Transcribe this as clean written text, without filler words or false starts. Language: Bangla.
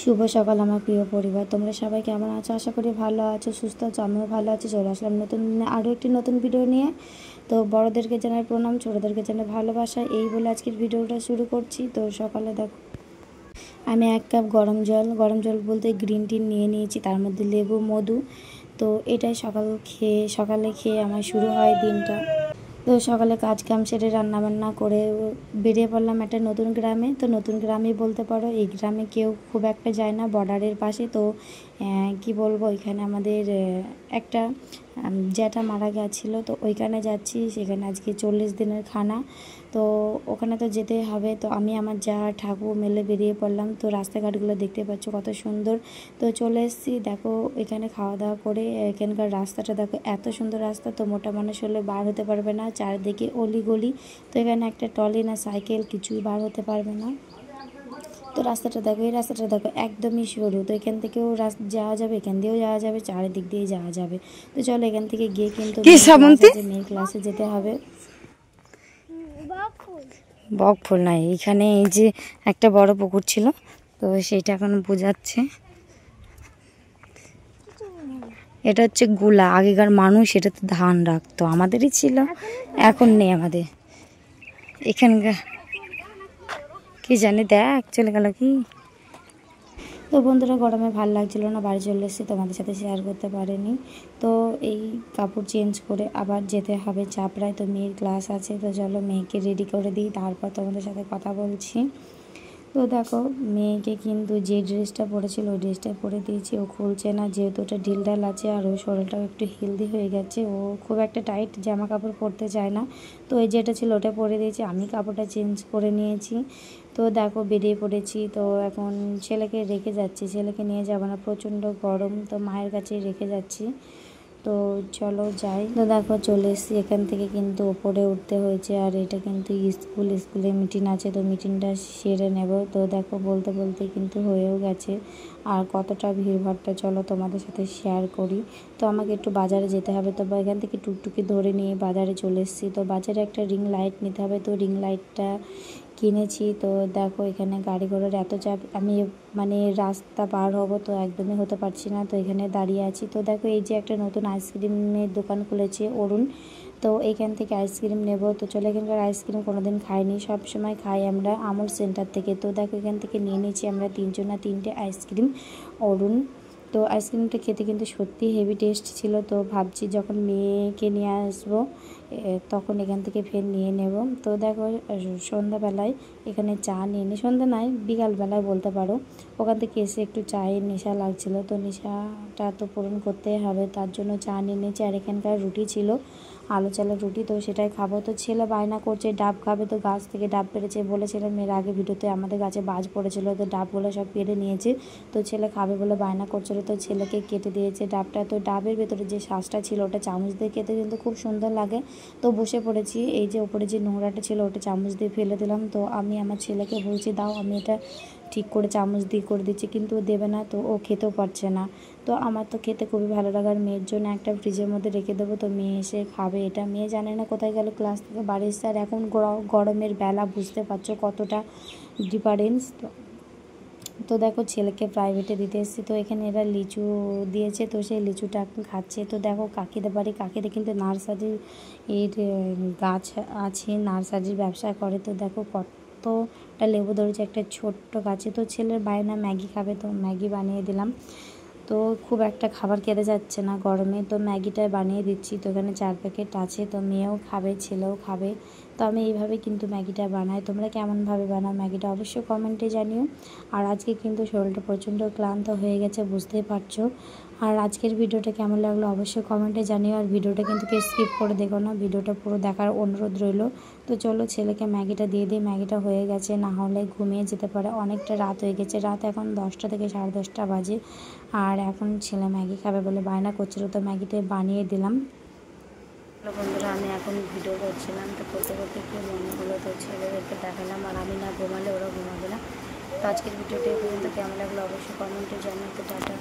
শুভ সকাল আমার প্রিয় পরিবার, তোমরা সবাই কেমন আছো? আশা করি ভালো আছো, সুস্থ আছো। আমিও ভালো আছি। চলে আসলাম নতুন দিনে আরও একটি নতুন ভিডিও নিয়ে। তো বড়োদেরকে জানাই প্রণাম, ছোটোদেরকে জানাই ভালোবাসা, এই বলে আজকের ভিডিওটা শুরু করছি। তো সকালে দেখো আমি 1 কাপ গরম জল বলতে গ্রিন টি নিয়ে নিয়েছি, তার মধ্যে লেবু মধু। তো এটাই সকালে খেয়ে আমার শুরু হয় দিনটা। তো সকালে কাজ কাম সেরে রান্নাবান্না করে বেরিয়ে পড়লাম একটা নতুন গ্রামে। তো নতুন গ্রামেই বলতে পারো, এই গ্রামে কেউ খুব একটা যায় না, বর্ডারের পাশে। তো কি বলবো, এখানে আমাদের একটা জ্যাঠা মারা গেছিলো, তো ওইখানে যাচ্ছি। সেখানে আজকে 40 দিনের খানা, তো ওখানে তো যেতে হবে। তো আমি আমার যা ঠাকুর মেলে বেরিয়ে পড়লাম। তো রাস্তাঘাটগুলো দেখতে পাচ্ছ কত সুন্দর। তো চলে এসেছি, দেখো এখানে খাওয়া দাওয়া করে। এখানকার রাস্তাটা দেখো, এত সুন্দর রাস্তা। তো মোটা মানুষ হলে বার হতে পারবে না, চারদিকে অলিগলি। তো এখানে একটা ট্রলি না সাইকেল কিছুই বার হতে পারবে না। তো রাস্তাটা দেখো, এই রাস্তাটা দেখো একদমই সরু। তো এখান থেকেও যাওয়া যাবে, এখান দিয়েও যাওয়া যাবে, চারিদিক দিয়ে যাওয়া যাবে। তো চলো এখান থেকে গিয়ে কিন্তু মেয়ের ক্লাসে যেতে হবে। বক ফুল নাই এখানে, এই যে একটা বড় পুকুর ছিল, তো সেইটা এখন বোঝাচ্ছে। এটা হচ্ছে গুলা, আগেকার মানুষ এটাতে ধান রাখতো, আমাদেরই ছিল, এখন নেই আমাদের এখানকার। কি জানি, দেখ চলে গেল কি। তো বন্ধুরা, গরমে ভালো লাগছিল না, বাড়ি চলে এসেছি, তোমাদের সাথে শেয়ার করতে পারিনি। তো এই কাপড় চেঞ্জ করে আবার যেতে হবে চাপড়ায়। তো মেয়ের ক্লাস আছে, তো চলো মেয়েকে রেডি করে দিই, তারপর তোমাদের সাথে কথা বলছি। তো দেখো মেয়েকে কিন্তু যে ড্রেসটা পরেছিল ওই ড্রেসটাই পরে দিয়েছি। ও খুলছে না, যেহেতু ওটা ঢিলঢাল আছে, আর ওর শরীরটাও একটু হেলদি হয়ে গেছে। ও খুব একটা টাইট জামা কাপড় পরতে চায় না, তো ওই যেটা ছিল ওটা পরে দিয়েছি। আমি কাপড়টা চেঞ্জ করে নিয়েছি। তো দেখো বেরিয়ে পড়েছি। তো এখন ছেলেকে রেখে যাচ্ছি, ছেলেকে নিয়ে যাবো না, প্রচণ্ড গরম, তো মায়ের কাছেই রেখে যাচ্ছি। তো চলো যাই। তো দেখো চলে এসেছি, এখান থেকে কিন্তু ওপরে উঠতে হয়েছে। আর এটা কিন্তু স্কুলে মিটিং আছে, তো মিটিংটা সেরে নেব। তো দেখো বলতে বলতে কিন্তু হয়েও গেছে। আর কতটা ভিড়ভাড়টা চলো তোমাদের সাথে শেয়ার করি। তো আমাকে একটু বাজারে যেতে হবে, তো এখান থেকে টুকটুকি ধরে নিয়ে বাজারে চলে এসেছি। তো বাজারে একটা রিং লাইট নিতে হবে, তো রিং লাইটটা কিনেছি। তো দেখো এখানে গাড়ি ঘোড়ার এত চাপ, আমি মানে রাস্তা পার হব তো একদমই হতে পারছি না, তো এখানে দাঁড়িয়ে আছি। তো দেখো এই যে একটা নতুন আইসক্রিমের দোকান খুলেছে অরুণ, তো এইখান থেকে আইসক্রিম নেব। তো চলো, এখানকার আইসক্রিম কোনোদিন খাইনি, সব সময় খাই আমরা আমুল সেন্টার থেকে। তো দেখো এখান থেকে নিয়ে নিয়েছি আমরা 3 আইসক্রিম অরুণ। তো আইসক্রিমটা খেতে কিন্তু সত্যি হেভি টেস্ট ছিল। তো ভাবছি যখন মেয়েকে নিয়ে আসবো তখন এখান থেকে ফের নিয়ে নেব। তো দেখো সন্ধ্যাবেলায় এখানে চা নিয়ে নিই, সন্ধ্যা নয় বিকালবেলায় বলতে পারো। ওখান থেকে এসে একটু চায়ের নেশা লাগছিল, তো নেশাটা তো পূরণ করতেই হবে, তার জন্য চা নিয়ে নিয়েছি। আর এখানকার রুটি ছিল, আলু চালের রুটি, তো সেটাই খাবো। তো ছেলে বায়না করছে ডাব খাবে, তো গাছ থেকে ডাব পেড়েছে। বলেছিলাম এর আগে ভিডিওতে আমাদের গাছে বাজ পড়েছিল, তো ডাবগুলো সব পেড়ে নিয়েছে। তো ছেলে খাবে বলে বায়না করছিল, তো ছেলেকে কেটে দিয়েছে ডাবটা। তো ডাবের ভেতরে যে শ্বাসটা ছিল ওটা চামচ দিয়ে খেতে কিন্তু খুব সুন্দর লাগে। তো বসে পড়েছি, এই যে ওপরে যে নোংরাটা ছিল ওটা চামচ দিয়ে ফেলে দিলাম। তো আমি আমার ছেলেকে বলছি দাও, আমি এটা ঠিক করে চামচ দিয়ে করে দিচ্ছি, কিন্তু ও দেবে না, তো ও খেতেও পারছে না। তো আমার তো খেতে খুবই ভালো লাগে, আর মেয়ের জন্য একটা ফ্রিজের মধ্যে রেখে দেবো, তো মেয়ে এসে খাবে এটা। মেয়ে জানে না কোথায় গেল, ক্লাস থেকে বাড়ি এসে। আর এখন গরমের বেলা, বুঝতে পারছো কতটা ডিফারেন্স। তো দেখো ছেলেকে প্রাইভেটে দিতে এসেছি, তো এখানে এরা লিচু দিয়েছে, তো সেই লিচুটা এখন খাচ্ছে। তো দেখো কাকিদের বাড়ি, কাকিদের কিন্তু নার্সারির এর গাছ আছে, নার্সারির ব্যবসা করে। তো দেখো কতটা লেবু ধরেছে একটা ছোট্ট গাছে। তো ছেলের বায়না ম্যাগি খাবে, তো ম্যাগি বানিয়ে দিলাম। তো খুব একটা খাবার খেতে যাচ্ছে না গরমে, তো ম্যাগিটা বানিয়ে দিচ্ছি। তো এখানে 4 প্যাকেট আছে, তো মেয়েও খাবে, ছেলেও খাবে। তো আমি এইভাবে কিন্তু ম্যাগিটা বানাই, তোমরা কেমনভাবে বানাও ম্যাগিটা অবশ্যই কমেন্টে জানিও। আর আজকে কিন্তু শরীরটা প্রচণ্ড ক্লান্ত হয়ে গেছে, বুঝতেই পারছো। আর আজকের ভিডিওটা কেমন লাগলো অবশ্যই কমেন্টে জানিও। আর ভিডিওটা কিন্তু কেউ স্কিপ করে দেখো না, ভিডিওটা পুরো দেখার অনুরোধ রইল। তো চলো ছেলেকে ম্যাগিটা দিয়ে দিই, ম্যাগিটা হয়ে গেছে, না হলে ঘুমিয়ে যেতে পারে, অনেকটা রাত হয়ে গেছে, রাত এখন 10টা থেকে 10:30 বাজে। আর এখন ছেলে ম্যাগি খাবে বলে বায়না করছিল, তো ম্যাগিটা বানিয়ে দিলাম। বন্ধুরা, আমি এখন ভিডিও করছিলাম, তো করতে করতে কি মনে হলো, তো ছেলেদেরকে দেখালাম। আর আমি না ঘুমালে ওরা ঘুমাবে না। তো আজকের ভিডিওটা এই পর্যন্ত, কেমন লাগলো অবশ্যই কমেন্টে জানাতে। টাটা।